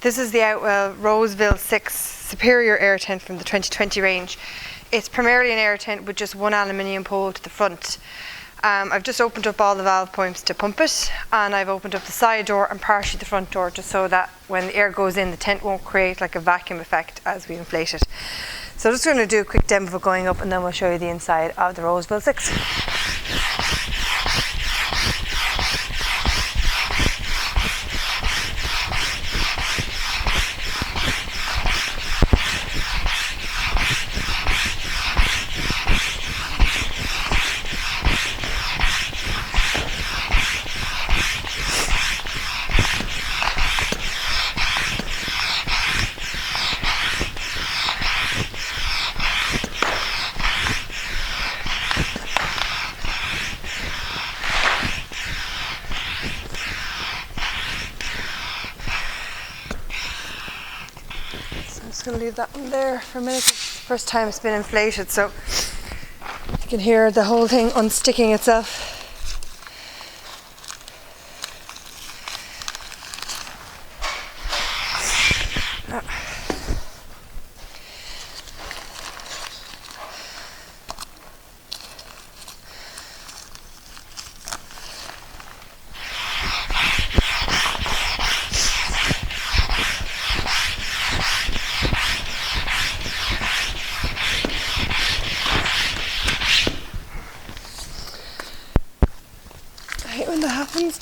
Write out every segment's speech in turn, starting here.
This is the Outwell Roseville 6 Superior air tent from the 2020 range. It's primarily an air tent with just one aluminium pole to the front. I've just opened up all the valve points to pump it, and I've opened up the side door and partially the front door just so that when the air goes in, the tent won't create like a vacuum effect as we inflate it. So I'm just going to do a quick demo of it going up, and then we'll show you the inside of the Roseville 6. I'm just going to leave that one there for a minute. It's the first time it's been inflated, so you can hear the whole thing unsticking itself. I hate when that happens.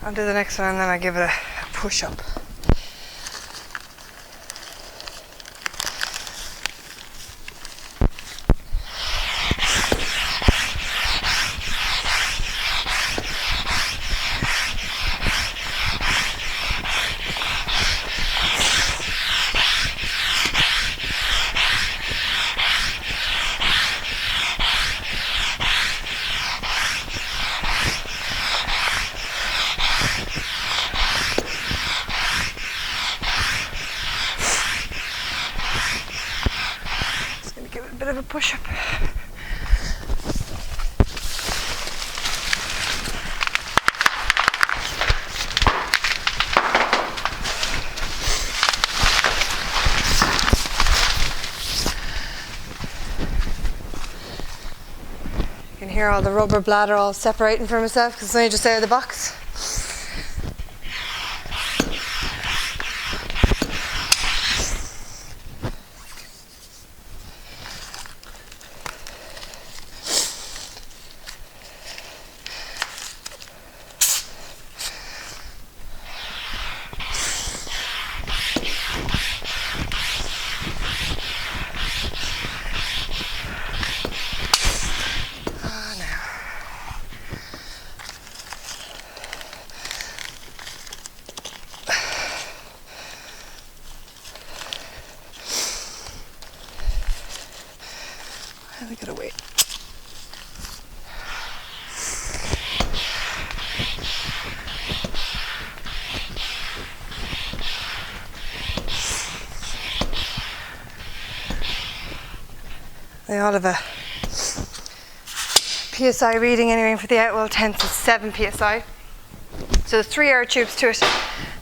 I'll do the next one and then I'll give it a push up. Give it a bit of a push up. You can hear all the rubber bladder all separating from itself because it's only just out of the box. I gotta wait. They all have a PSI reading anyway for the Outwell tents is 7 PSI. So there's 3 air tubes to it,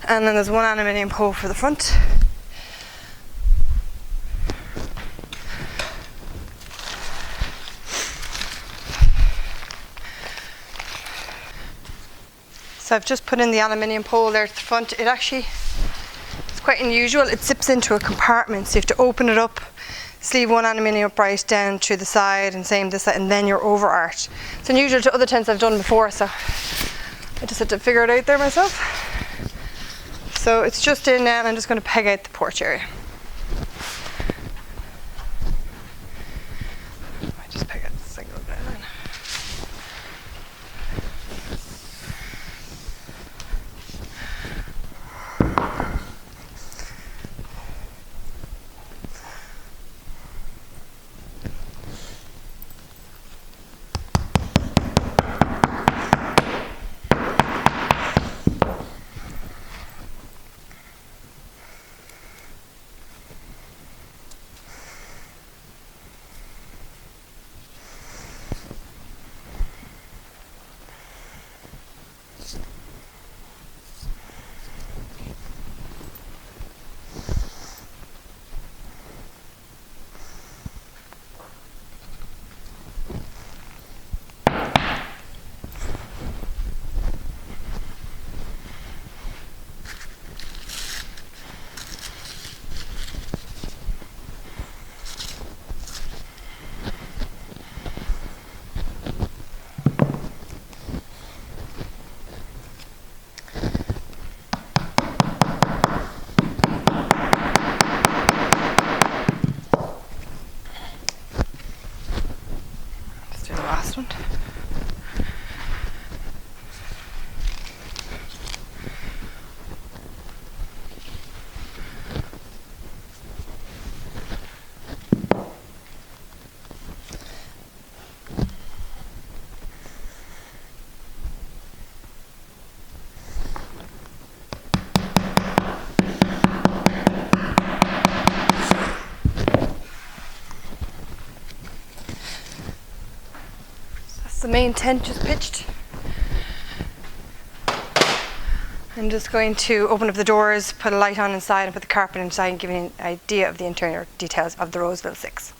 and then there's one aluminium pole for the front. So I've just put in the aluminium pole there at the front. It's quite unusual. It zips into a compartment, so you have to open it up, sleeve one aluminium upright down to the side, and same this side, and then you're over arch. It's unusual to other tents I've done before, so I just had to figure it out there myself. So it's just in now, and I'm just going to peg out the porch area. the main tent just pitched. I'm just going to open up the doors, put a light on inside and put the carpet inside and give you an idea of the interior details of the Roseville 6.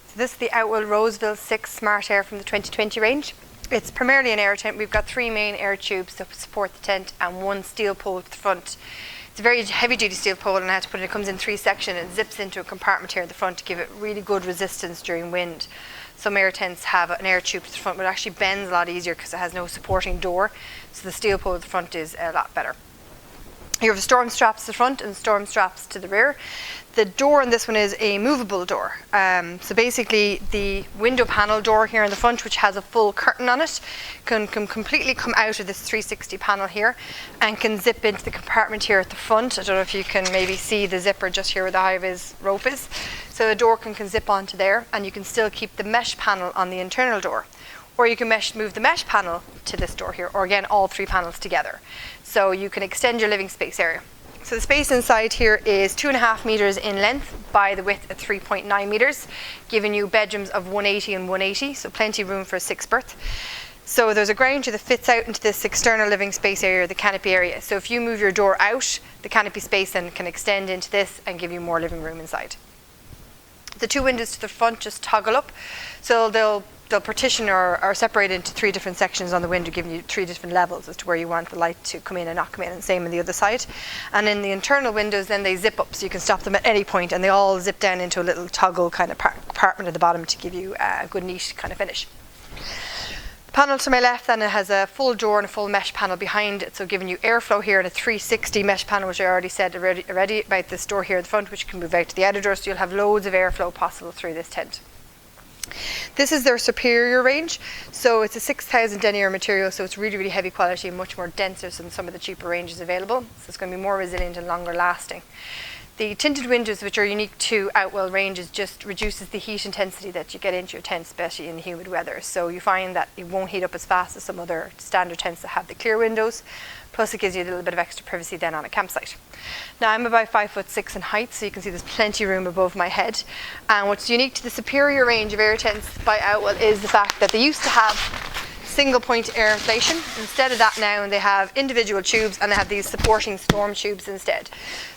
So this is the Outwell Roseville 6 Smart Air from the 2020 range. It's primarily an air tent. We've got 3 main air tubes to support the tent and 1 steel pole to the front. It's a very heavy duty steel pole and I had to put it comes in 3 sections and zips into a compartment here at the front to give it really good resistance during wind. Some air tents have an air tube to the front, but it actually bends a lot easier because it has no supporting door. So the steel pole at the front is a lot better. You have storm straps to the front and storm straps to the rear. The door on this one is a movable door. So basically the window panel door here in the front, which has a full curtain on it, can completely come out of this 360 panel here and can zip into the compartment here at the front. I don't know if you can maybe see the zipper just here where the high-vis rope is. So the door can zip onto there and you can still keep the mesh panel on the internal door. Or you can move the mesh panel to this door here, or again, all 3 panels together. So you can extend your living space area. So the space inside here is 2.5 meters in length by the width of 3.9 meters, giving you bedrooms of 180 and 180, so plenty of room for a 6-berth. So there's a grounder that fits out into this external living space area, the canopy area. So if you move your door out, the canopy space then can extend into this and give you more living room inside. The 2 windows to the front just toggle up, so they'll partition or separate into 3 different sections on the window, giving you 3 different levels as to where you want the light to come in and not come in, and same on the other side. And in the internal windows then they zip up, so you can stop them at any point and they all zip down into a little toggle kind of compartment at the bottom to give you a good neat kind of finish. The panel to my left then it has a full door and a full mesh panel behind it, so giving you airflow here and a 360 mesh panel, which I already said already about this door here at the front, which can move out to the outer door, so you'll have loads of airflow possible through this tent. This is their superior range, so it's a 6,000 denier material, so it's really, really heavy quality and much more denser than some of the cheaper ranges available, so it's going to be more resilient and longer lasting. The tinted windows, which are unique to Outwell ranges, just reduces the heat intensity that you get into your tent, especially in humid weather. So you find that it won't heat up as fast as some other standard tents that have the clear windows. Plus it gives you a little bit of extra privacy then on a campsite. Now I'm about 5'6" in height, so you can see there's plenty of room above my head. And what's unique to the superior range of air tents by Outwell is the fact that they used to have single point air inflation. Instead of that now they have individual tubes and they have these supporting storm tubes instead.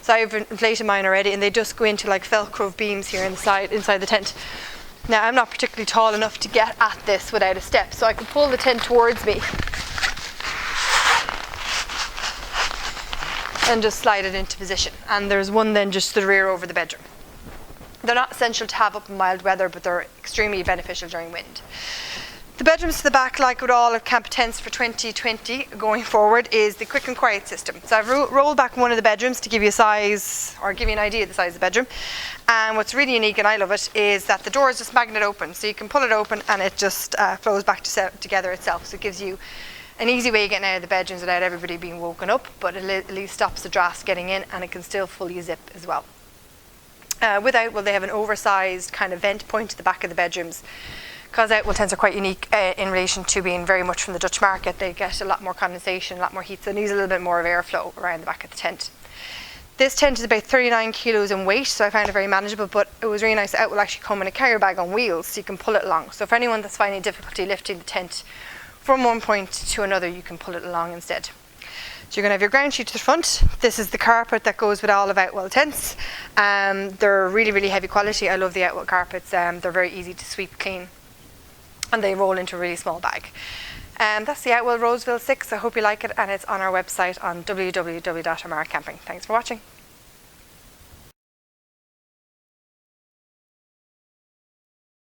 So I've inflated mine already and they just go into like Velcro beams here inside the tent. Now I'm not particularly tall enough to get at this without a step, so I can pull the tent towards me and just slide it into position. And there's one then just to the rear over the bedroom. They're not essential to have up in mild weather, but they're extremely beneficial during wind. The bedrooms to the back, like with all of camp tents for 2020 going forward, is the quick and quiet system. So I've rolled back one of the bedrooms to give you a size, or give you an idea of the size of the bedroom. And what's really unique, and I love it, is that the door is just magnet open. So you can pull it open and it just flows back together itself. So it gives you an easy way of getting out of the bedrooms without everybody being woken up, but it at least stops the drafts getting in, and it can still fully zip as well. With Outwell, they have an oversized kind of vent point to the back of the bedrooms. Because Outwell tents are quite unique in relation to being very much from the Dutch market, they get a lot more condensation, a lot more heat, so it needs a little bit more of airflow around the back of the tent. This tent is about 39 kilos in weight, so I found it very manageable, but it was really nice that Outwell actually come in a carrier bag on wheels, so you can pull it along. So for anyone that's finding difficulty lifting the tent from one point to another, you can pull it along instead. So you're going to have your ground sheet to the front. This is the carpet that goes with all of Outwell tents. They're really, really heavy quality. I love the Outwell carpets. They're very easy to sweep clean, and they roll into a really small bag. That's the Outwell Roseville 6. I hope you like it, and it's on our website on www.amarcamping. Thanks for watching.